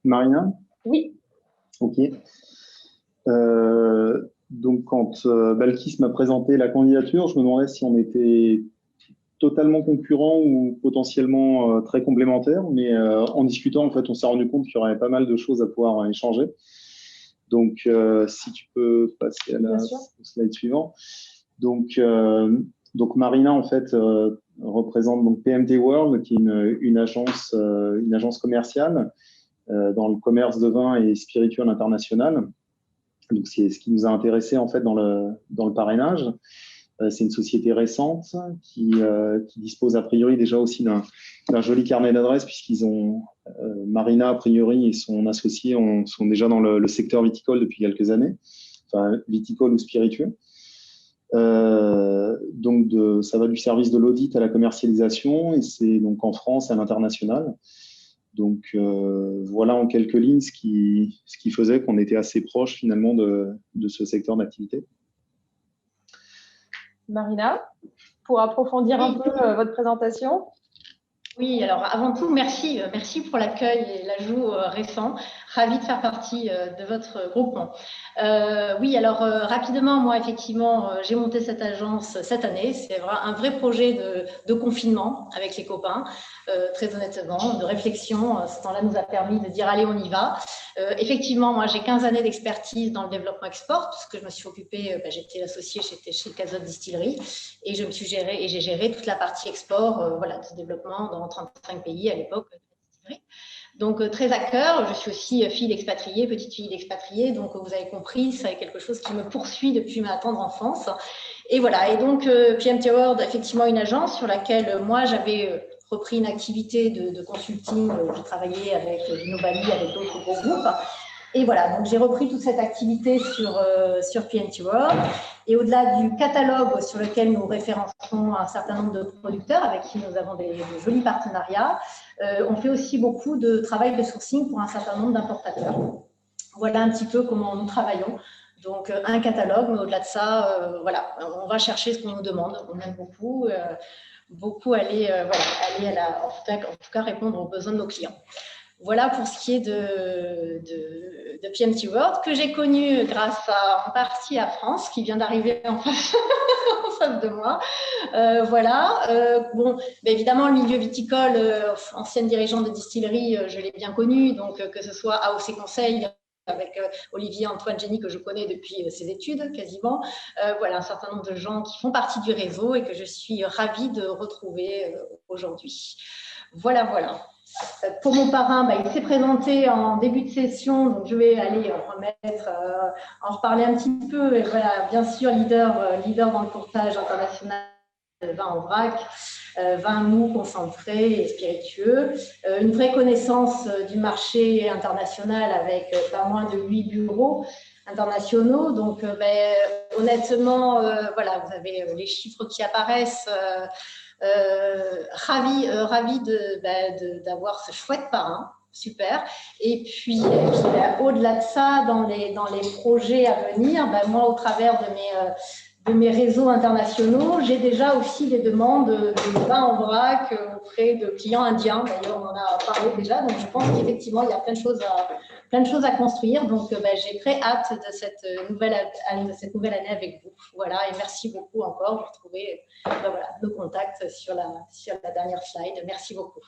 Marina? Oui. Ok. Donc, quand Balkis m'a présenté la candidature, je me demandais si on était totalement concurrents ou potentiellement très complémentaires. Mais en discutant, en fait, on s'est rendu compte qu'il y aurait pas mal de choses à pouvoir échanger. Donc, si tu peux passer au slide suivant. Donc Marina, en fait, représente donc PMT World, qui est une agence commerciale dans le commerce de vin et spiritueux international. Donc, c'est ce qui nous a intéressé en fait dans le parrainage. C'est une société récente qui dispose a priori déjà aussi d'un joli carnet d'adresses, puisqu'ils ont Marina a priori et son associé sont déjà dans le secteur viticole depuis quelques années, enfin viticole ou spiritueux. Donc ça va du service de l'audit à la commercialisation, et c'est donc en France et à l'international. Donc voilà en quelques lignes ce qui faisait qu'on était assez proche finalement de ce secteur d'activité. Marina, pour approfondir un peu votre présentation. Oui, alors avant tout, merci pour l'accueil et l'ajout récent. Ravie de faire partie de votre groupement. Oui, alors rapidement, moi, effectivement, j'ai monté cette agence cette année. C'est un vrai projet de confinement avec les copains, très honnêtement, de réflexion. Ce temps-là nous a permis de dire, allez, on y va. Effectivement, moi, j'ai 15 années d'expertise dans le développement export, puisque je me suis occupée, j'étais associée chez Cazot Distillerie, et j'ai géré toute la partie export, voilà, de développement dans 35 pays à l'époque. Donc, très à cœur. Je suis aussi fille d'expatriés, petite fille d'expatriés. Donc, vous avez compris, c'est quelque chose qui me poursuit depuis ma tendre enfance. Et voilà. Et donc, PMT World, effectivement, une agence sur laquelle moi, j'avais repris une activité de consulting. Je travaillais avec Vinobali, avec d'autres gros groupes. Et voilà, donc j'ai repris toute cette activité sur PMT World. Et au-delà du catalogue sur lequel nous référençons un certain nombre de producteurs avec qui nous avons de jolis partenariats, on fait aussi beaucoup de travail de sourcing pour un certain nombre d'importateurs. Voilà un petit peu comment nous travaillons. Donc, un catalogue, mais au-delà de ça, voilà, on va chercher ce qu'on nous demande. On aime beaucoup aller en tout cas répondre aux besoins de nos clients. Voilà pour ce qui est de PMT World, que j'ai connu grâce en partie à France, qui vient d'arriver en face de moi. Bon, évidemment, le milieu viticole, ancienne dirigeante de distillerie, je l'ai bien connu, donc que ce soit AOC Conseil, avec Olivier Antoine Génie, que je connais depuis ses études quasiment. Voilà, un certain nombre de gens qui font partie du réseau et que je suis ravie de retrouver aujourd'hui. Voilà. Pour mon parrain, il s'est présenté en début de session, donc je vais aller en reparler un petit peu. Et voilà, bien sûr, leader dans le courtage international de vin en vrac, vin mou, concentré et spiritueux. Une vraie connaissance du marché international avec pas moins de 8 bureaux internationaux. Donc, honnêtement, voilà, vous avez les chiffres qui apparaissent. Ravi d'avoir ce chouette parrain, super. Et puis au-delà de ça, dans les projets à venir, moi, au travers de mes réseaux internationaux, j'ai déjà aussi des demandes de vin en vrac auprès de clients indiens. D'ailleurs, on en a parlé déjà. Donc, je pense qu'effectivement, il y a plein de choses à construire. Donc, j'ai très hâte de cette nouvelle année avec vous. Voilà, et merci beaucoup encore. Vous retrouvez nos contacts sur la dernière slide. Merci beaucoup.